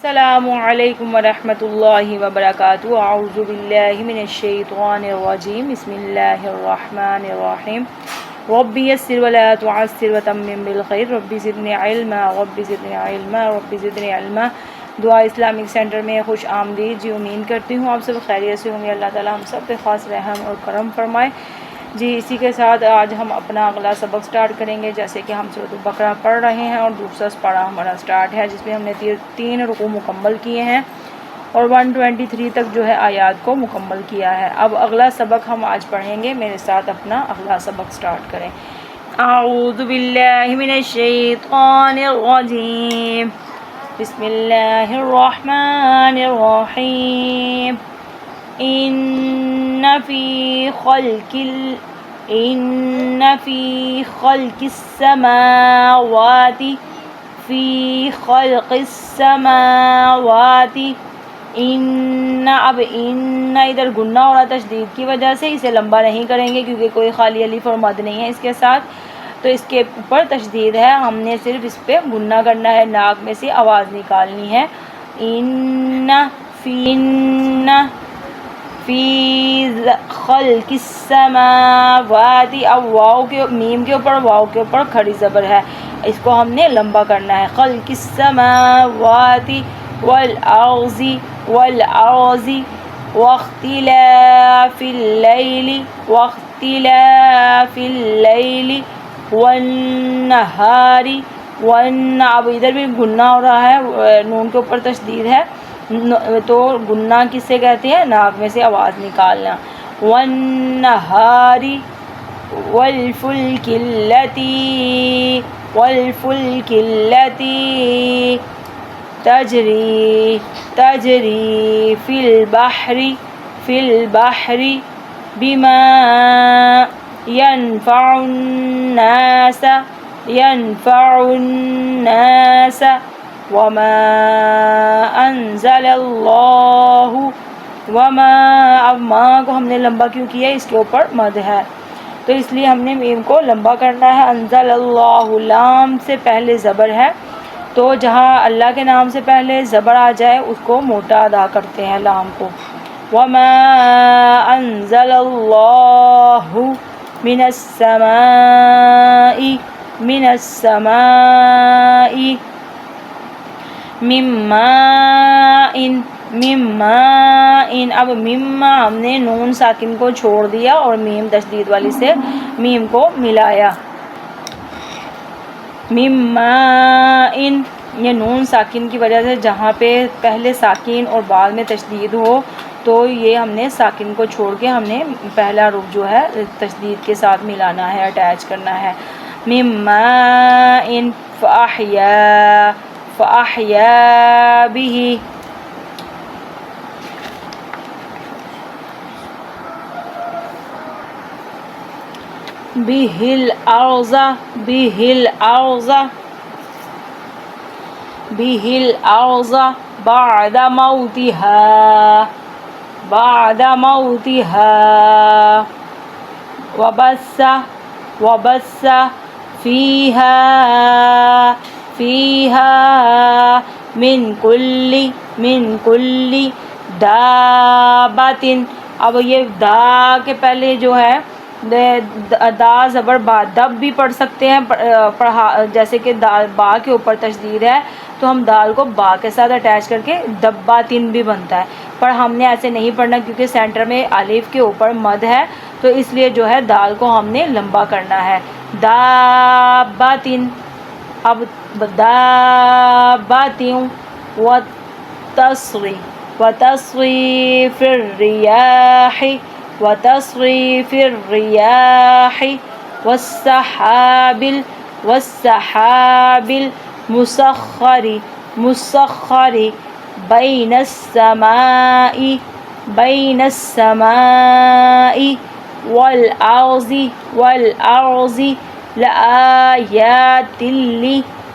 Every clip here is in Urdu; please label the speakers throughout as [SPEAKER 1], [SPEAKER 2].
[SPEAKER 1] السلام علیکم ورحمۃ اللہ وبرکاتہ۔ اعوذ باللہ من الشیطان الرجیم، بسم اللہ الرحمن الرحیم۔ رب یسر ولا تعسر وتمم بالخیر، رب زدنی علما رب زدنی علما رب زدنی علما۔ دعا اسلامک سینٹر میں خوش آمدید جی، امید کرتی ہوں آپ سب خیریت سے ہوں گے۔ اللہ تعالیٰ ہم سب پہ خاص رحم اور کرم فرمائے جی۔ اسی کے ساتھ آج ہم اپنا اگلا سبق سٹارٹ کریں گے، جیسے کہ ہم سورۃ البقرہ پڑھ رہے ہیں اور دوسرا پارہ ہمارا سٹارٹ ہے، جس میں ہم نے تین رکوع مکمل کیے ہیں اور 123 تک جو ہے آیات کو مکمل کیا ہے۔ اب اگلا سبق ہم آج پڑھیں گے، میرے ساتھ اپنا اگلا سبق سٹارٹ کریں۔ اعوذ باللہ من الشیطان الرجیم، بسم اللہ الرحمن الرحیم۔ ان فی خلق السماوات اب ان ادھر گنہ ہو رہا تشدید کی وجہ سے اسے لمبا نہیں کریں گے، کیونکہ کوئی خالی الف اور مد نہیں ہے اس کے ساتھ، تو اس کے اوپر تشدید ہے، ہم نے صرف اس پہ گنہ کرنا ہے، ناک میں سے آواز نکالنی ہے۔ ان فی خلق السماوات، اب واو کے میم کے اوپر واو کے اوپر کھڑی زبر ہے، اس کو ہم نے لمبا کرنا ہے۔ خلق السماوات والارض واختلاف اللیل والنہار اب ادھر بھی گنہ ہو رہا ہے، نون کے اوپر تشدید ہے، تو گنہ کس سے کہتے ہیں؟ ناک میں سے آواز نکالنا۔ والنہار والفلک التی تجری فی البحر بما ينفع الناس وما انزل اللہ اب ماں کو ہم نے لمبا کیوں کیا؟ اس کے اوپر مد ہے، تو اس لیے ہم نے میم کو لمبا کرنا ہے۔ انزل اللہ، لام سے پہلے زبر ہے، تو جہاں اللہ کے نام سے پہلے زبر آ جائے اس کو موٹا ادا کرتے ہیں لام کو۔ وما انزل اللہ من السماء مما اب مما ہم نے نون ساکن کو چھوڑ دیا اور میم تشدید والی سے میم کو ملایا۔ مما یہ نون ساکن کی وجہ سے جہاں پہ پہلے ساکن اور بعد میں تشدید ہو، تو یہ ہم نے ساکن کو چھوڑ کے ہم نے پہلا رخ جو ہے تشدید کے ساتھ ملانا ہے، اٹیچ کرنا ہے۔ مما فأحیا به الأرض بعد موتها وبث فيها من كل دابة اب یہ دا کے پہلے جو ہے دا زبر با، دب بھی پڑھ سکتے ہیں، جیسے کہ با کے اوپر تشدید ہے تو ہم دال کو با کے ساتھ اٹیچ کر کے دباتن بھی بنتا ہے، پر ہم نے ایسے نہیں پڑھنا کیونکہ سینٹر میں الف کے اوپر مد ہے، تو اس لیے جو ہے دال کو ہم نے لمبا کرنا ہے۔ داباتن، اب داباتن وتصريف الرياح والسحاب المسخر بين السماء والأرض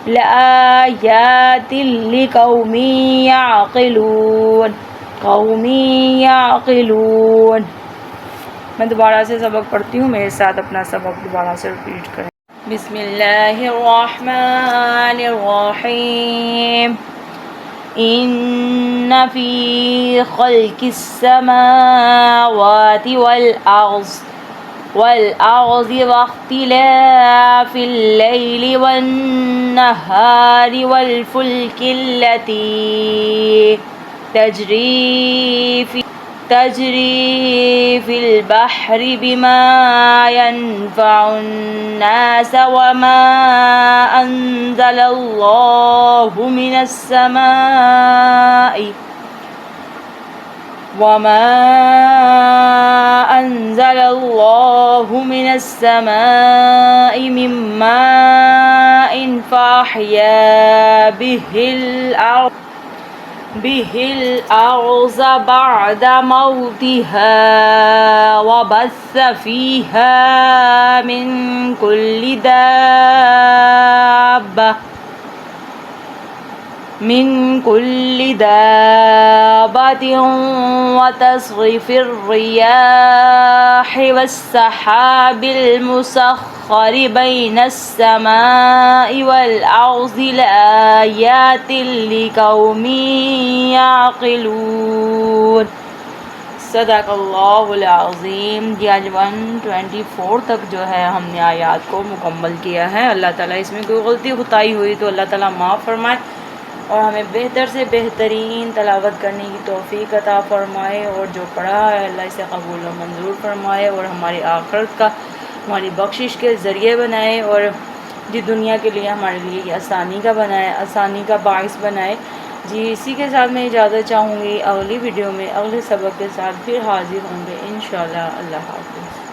[SPEAKER 1] لآيات لقوم يعقلون۔ میں دوبارہ سے سبق پڑھتی ہوں، میرے ساتھ اپنا سبق دوبارہ سے ریپیٹ کریں۔ بسم اللہ الرحمن الرحیم۔ إن في خلق السماوات والأرض واختلاف الليل والنهار والفلك التي تجري في البحر بما ينفع الناس وما أنزل الله من السماء من ماء فأحيا به الأرض بعد موتها وبث فيها من كل دابة وتصريف الرياح والسحاب المسخر بين السماء والأرض لآيات لقوم يعقلون۔ صدق اللہ العظیم۔ یہ آج 124 تک جو ہے ہم نے آیات کو مکمل کیا ہے۔ اللہ تعالیٰ اس میں کوئی غلطی خطائی ہوئی تو اللہ تعالیٰ معاف فرمائے اور ہمیں بہتر سے بہترین تلاوت کرنے کی توفیق عطا فرمائے، اور جو پڑھا ہے اللہ اسے قبول و منظور فرمائے اور ہماری آخرت کا ہماری بخشش کے ذریعے بنائے، اور جی دنیا کے لیے ہمارے لیے یہ آسانی کا بنائے، آسانی کا باعث بنائے۔ جی اسی کے ساتھ میں اجازت چاہوں گی، اگلی ویڈیو میں اگلے سبق کے ساتھ پھر حاضر ہوں گے انشاءاللہ۔ اللہ حافظ۔